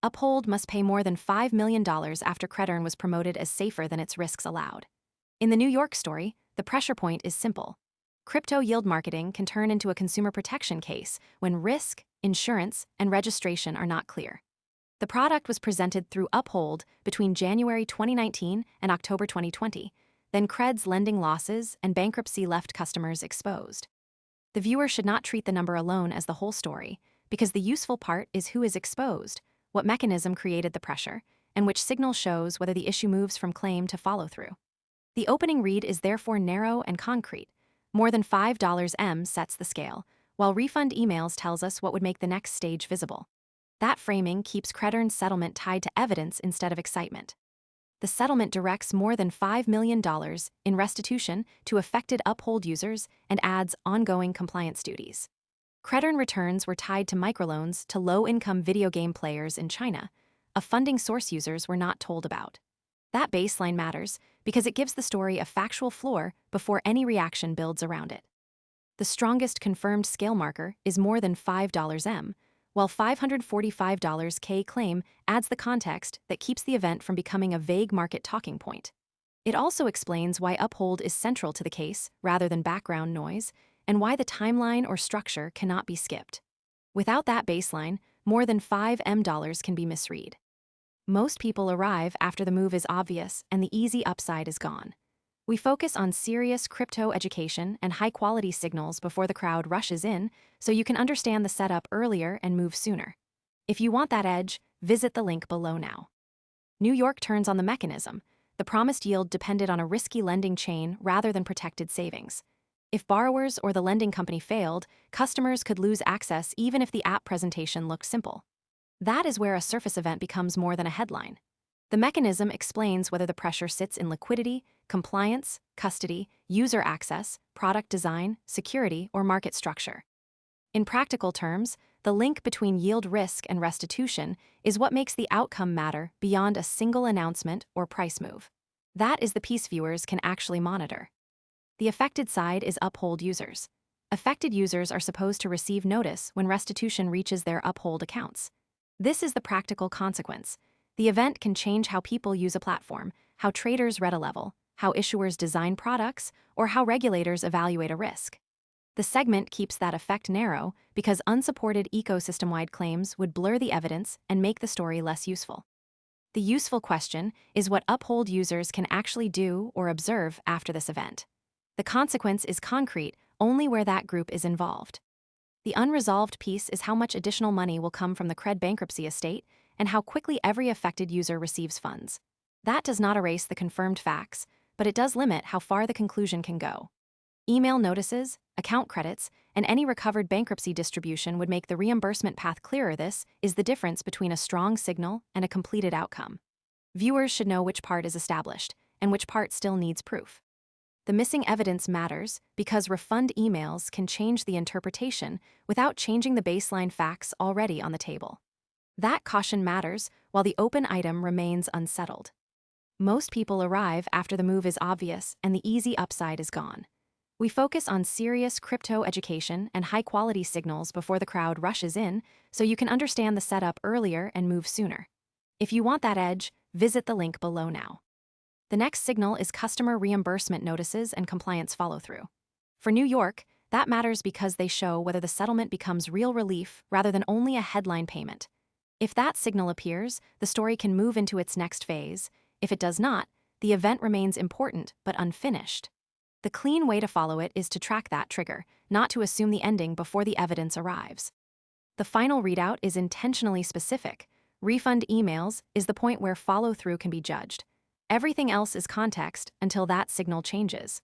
Uphold must pay more than $5 million after Credern was promoted as safer than its risks allowed. In the New York story, the pressure point is simple. Crypto yield marketing can turn into a consumer protection case when risk, insurance, and registration are not clear. The product was presented through Uphold between January 2019 and October 2020, then Cred's lending losses and bankruptcy left customers exposed. The viewer should not treat the number alone as the whole story, because the useful part is who is exposed, what mechanism created the pressure, and which signal shows whether the issue moves from claim to follow-through. The opening read is therefore narrow and concrete. More than $5 sets the scale, while refund emails tells us what would make the next stage visible. That framing keeps Credern's settlement tied to evidence instead of excitement. The settlement directs more than $5 million in restitution to affected Uphold users and adds ongoing compliance duties. Credern returns were tied to microloans to low-income video game players in China, a funding source users were not told about. That baseline matters because it gives the story a factual floor before any reaction builds around it. The strongest confirmed scale marker is more than $5 while $545 claim adds the context that keeps the event from becoming a vague market talking point. It also explains why Uphold is central to the case rather than background noise, and why the timeline or structure cannot be skipped. Without that baseline, more than $5 can be misread. Most people arrive after the move is obvious and the easy upside is gone. We focus on serious crypto education and high-quality signals before the crowd rushes in, so you can understand the setup earlier and move sooner. If you want that edge, visit the link below now. New York turns on the mechanism. The promised yield depended on a risky lending chain rather than protected savings. If borrowers or the lending company failed, customers could lose access even if the app presentation looked simple. That is where a surface event becomes more than a headline. The mechanism explains whether the pressure sits in liquidity, compliance, custody, user access, product design, security, or market structure. In practical terms, the link between yield risk and restitution is what makes the outcome matter beyond a single announcement or price move. That is the piece viewers can actually monitor. The affected side is Uphold users. Affected users are supposed to receive notice when restitution reaches their Uphold accounts. This is the practical consequence. The event can change how people use a platform, how traders read a level, how issuers design products, or how regulators evaluate a risk. The segment keeps that effect narrow because unsupported ecosystem-wide claims would blur the evidence and make the story less useful. The useful question is what Uphold users can actually do or observe after this event. The consequence is concrete only where that group is involved. The unresolved piece is how much additional money will come from the Cred bankruptcy estate and how quickly every affected user receives funds. That does not erase the confirmed facts, but it does limit how far the conclusion can go. Email notices, account credits, and any recovered bankruptcy distribution would make the reimbursement path clearer. This is the difference between a strong signal and a completed outcome. Viewers should know which part is established and which part still needs proof. The missing evidence matters because refund emails can change the interpretation without changing the baseline facts already on the table. That caution matters while the open item remains unsettled. Most people arrive after the move is obvious and the easy upside is gone. We focus on serious crypto education and high-quality signals before the crowd rushes in, so you can understand the setup earlier and move sooner. If you want that edge, visit the link below now. The next signal is customer reimbursement notices and compliance follow-through. For New York, that matters because they show whether the settlement becomes real relief rather than only a headline payment. If that signal appears, the story can move into its next phase. If it does not, the event remains important but unfinished. The clean way to follow it is to track that trigger, not to assume the ending before the evidence arrives. The final readout is intentionally specific. Refund emails is the point where follow-through can be judged. Everything else is context until that signal changes.